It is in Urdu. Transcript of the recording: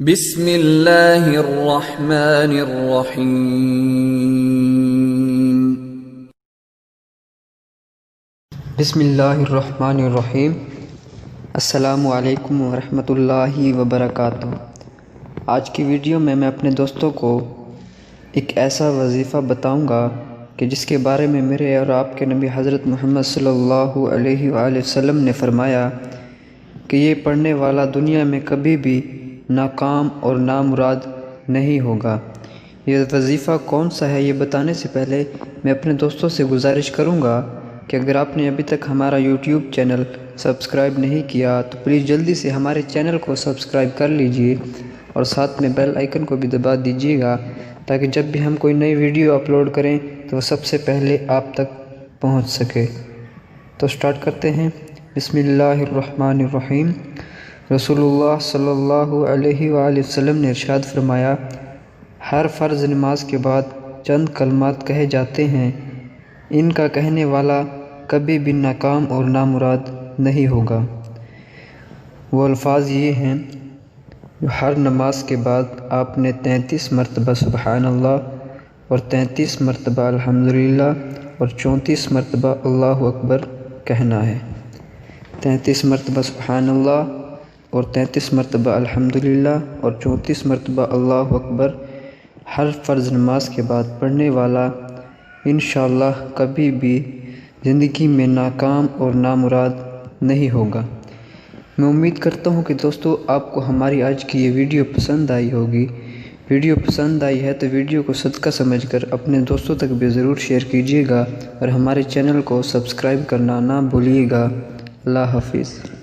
بسم اللہ الرحمن الرحیم۔ بسم اللہ الرحمن الرحیم۔ السلام علیکم ورحمۃ اللہ وبرکاتہ۔ آج کی ویڈیو میں اپنے دوستوں کو ایک ایسا وظیفہ بتاؤں گا کہ جس کے بارے میں میرے اور آپ کے نبی حضرت محمد صلی اللہ علیہ وآلہ وسلم نے فرمایا کہ یہ پڑھنے والا دنیا میں کبھی بھی ناکام اور نامراد نہیں ہوگا۔ یہ وظیفہ کون سا ہے یہ بتانے سے پہلے میں اپنے دوستوں سے گزارش کروں گا کہ اگر آپ نے ابھی تک ہمارا یوٹیوب چینل سبسکرائب نہیں کیا تو پلیز جلدی سے ہمارے چینل کو سبسکرائب کر لیجئے اور ساتھ میں بیل آئیکن کو بھی دبا دیجیے گا تاکہ جب بھی ہم کوئی نئی ویڈیو اپلوڈ کریں تو وہ سب سے پہلے آپ تک پہنچ سکے۔ تو سٹارٹ کرتے ہیں۔ بسم اللہ الرحمن الرحیم۔ رسول اللہ صلی اللہ علیہ وآلہ وسلم نے ارشاد فرمایا، ہر فرض نماز کے بعد چند کلمات کہے جاتے ہیں، ان کا کہنے والا کبھی بھی ناکام اور نامراد نہیں ہوگا۔ وہ الفاظ یہ ہیں جو ہر نماز کے بعد آپ نے 33 مرتبہ سبحان اللہ اور 33 مرتبہ الحمدللہ اور 34 مرتبہ اللہ اکبر کہنا ہے۔ 33 مرتبہ سبحان اللہ اور 33 مرتبہ الحمدللہ اور 34 مرتبہ اللہ اکبر ہر فرض نماز کے بعد پڑھنے والا انشاءاللہ کبھی بھی زندگی میں ناکام اور نامراد نہیں ہوگا۔ میں امید کرتا ہوں کہ دوستو آپ کو ہماری آج کی یہ ویڈیو پسند آئی ہوگی۔ ویڈیو پسند آئی ہے تو ویڈیو کو صدقہ سمجھ کر اپنے دوستوں تک بھی ضرور شیئر کیجیے گا اور ہمارے چینل کو سبسکرائب کرنا نہ بھولیے گا۔ اللہ حافظ۔